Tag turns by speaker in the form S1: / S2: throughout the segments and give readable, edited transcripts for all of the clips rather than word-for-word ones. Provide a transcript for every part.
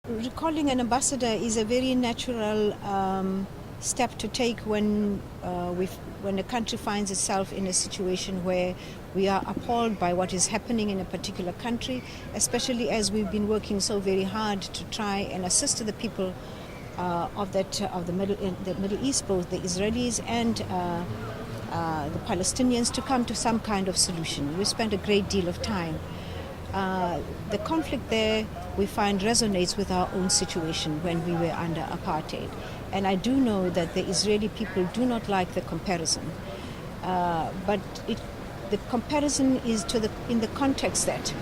S1: Recalling an ambassador is a very natural step to take when a country finds itself in a situation where we are appalled by what is happening in a particular country, especially as we've been working so very hard to try and assist the people of the Middle East, both the Israelis and the Palestinians, to come to some kind of solution. We spent a great deal of time. The conflict there, we find, resonates with our own situation when we were under apartheid. And I do know that the Israeli people do not like the comparison. But the comparison is in the context that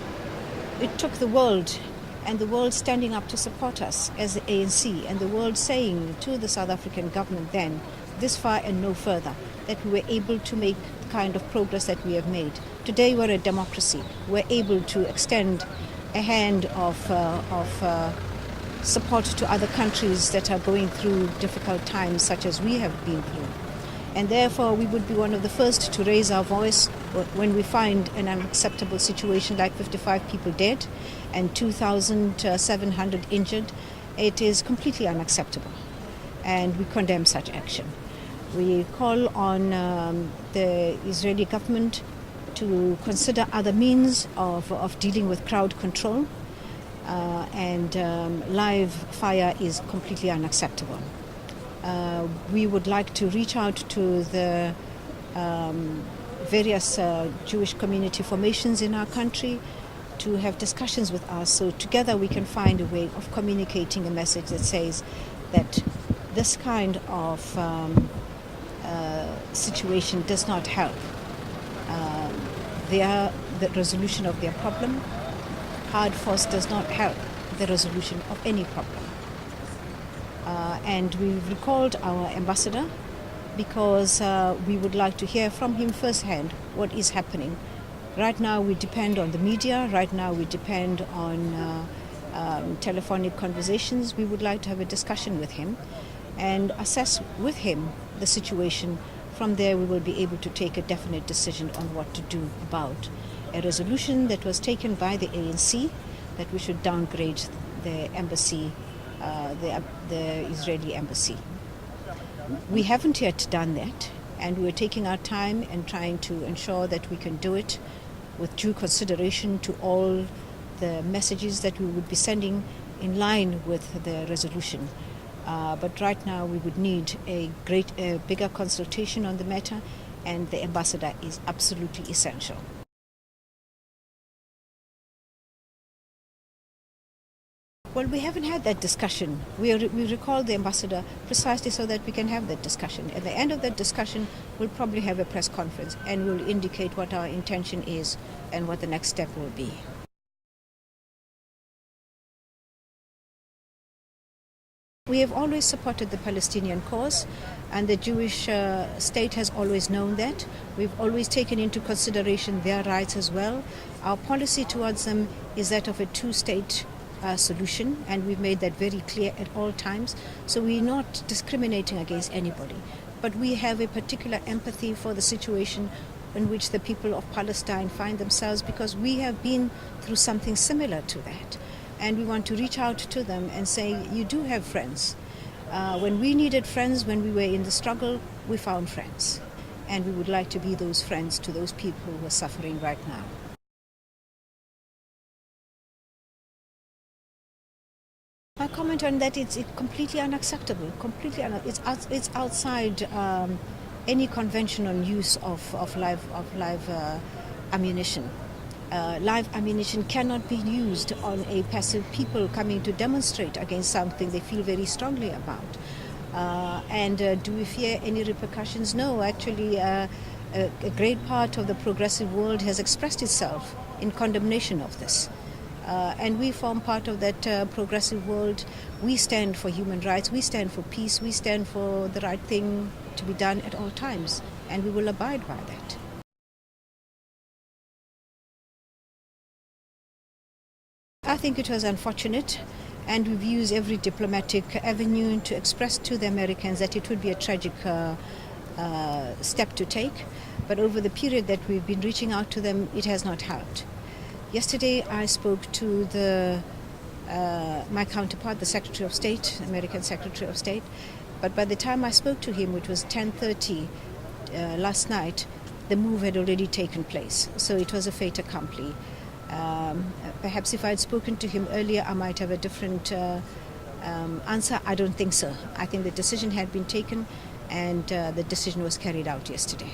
S1: it took the world, and the world standing up to support us as the ANC, and the world saying to the South African government then, this far and no further, that we were able to make the kind of progress that we have made. Today we're a democracy. We're able to extend a hand of support to other countries that are going through difficult times such as we have been through. And therefore we would be one of the first to raise our voice when we find an unacceptable situation like 55 people dead and 2,700 injured. It is completely unacceptable, and we condemn such action. We call on the Israeli government to consider other means of dealing with crowd control, and live fire is completely unacceptable. We would like to reach out to the various Jewish community formations in our country to have discussions with us, so together we can find a way of communicating a message that says that this kind of situation does not help the resolution of their problem. Hard force does not help the resolution of any problem. And we've recalled our ambassador because we would like to hear from him firsthand what is happening. Right now we depend on the media, right now we depend on telephonic conversations. We would like to have a discussion with him and assess with him the situation. From there we will be able to take a definite decision on what to do about a resolution that was taken by the ANC that we should downgrade the embassy, the Israeli embassy. We haven't yet done that, and we're taking our time and trying to ensure that we can do it with due consideration to all the messages that we would be sending in line with the resolution. But right now we would need a bigger consultation on the matter, and the ambassador is absolutely essential. Well, we haven't had that discussion. We recall the ambassador precisely so that we can have that discussion. At the end of that discussion, we'll probably have a press conference and we'll indicate what our intention is and what the next step will be. We have always supported the Palestinian cause, and the Jewish state has always known that. We've always taken into consideration their rights as well. Our policy towards them is that of a two-state solution, and we've made that very clear at all times. So we're not discriminating against anybody, but we have a particular empathy for the situation in which the people of Palestine find themselves, because we have been through something similar to that. And we want to reach out to them and say, you do have friends. When we needed friends, when we were in the struggle, we found friends. And we would like to be those friends to those people who are suffering right now. My comment on that, it's completely unacceptable. It's outside any conventional use of live ammunition. Live ammunition cannot be used on a passive people coming to demonstrate against something they feel very strongly about. And do we fear any repercussions? No, actually a great part of the progressive world has expressed itself in condemnation of this. And we form part of that progressive world. We stand for human rights, we stand for peace, we stand for the right thing to be done at all times, and we will abide by that. I think it was unfortunate, and we've used every diplomatic avenue to express to the Americans that it would be a tragic step to take. But over the period that we've been reaching out to them, it has not helped. Yesterday I spoke to the my counterpart, the Secretary of State, American Secretary of State. But by the time I spoke to him, which was 10:30 last night, the move had already taken place. So it was a fait accompli. Perhaps if I had spoken to him earlier, I might have a different answer. I don't think so. I think the decision had been taken, and the decision was carried out yesterday.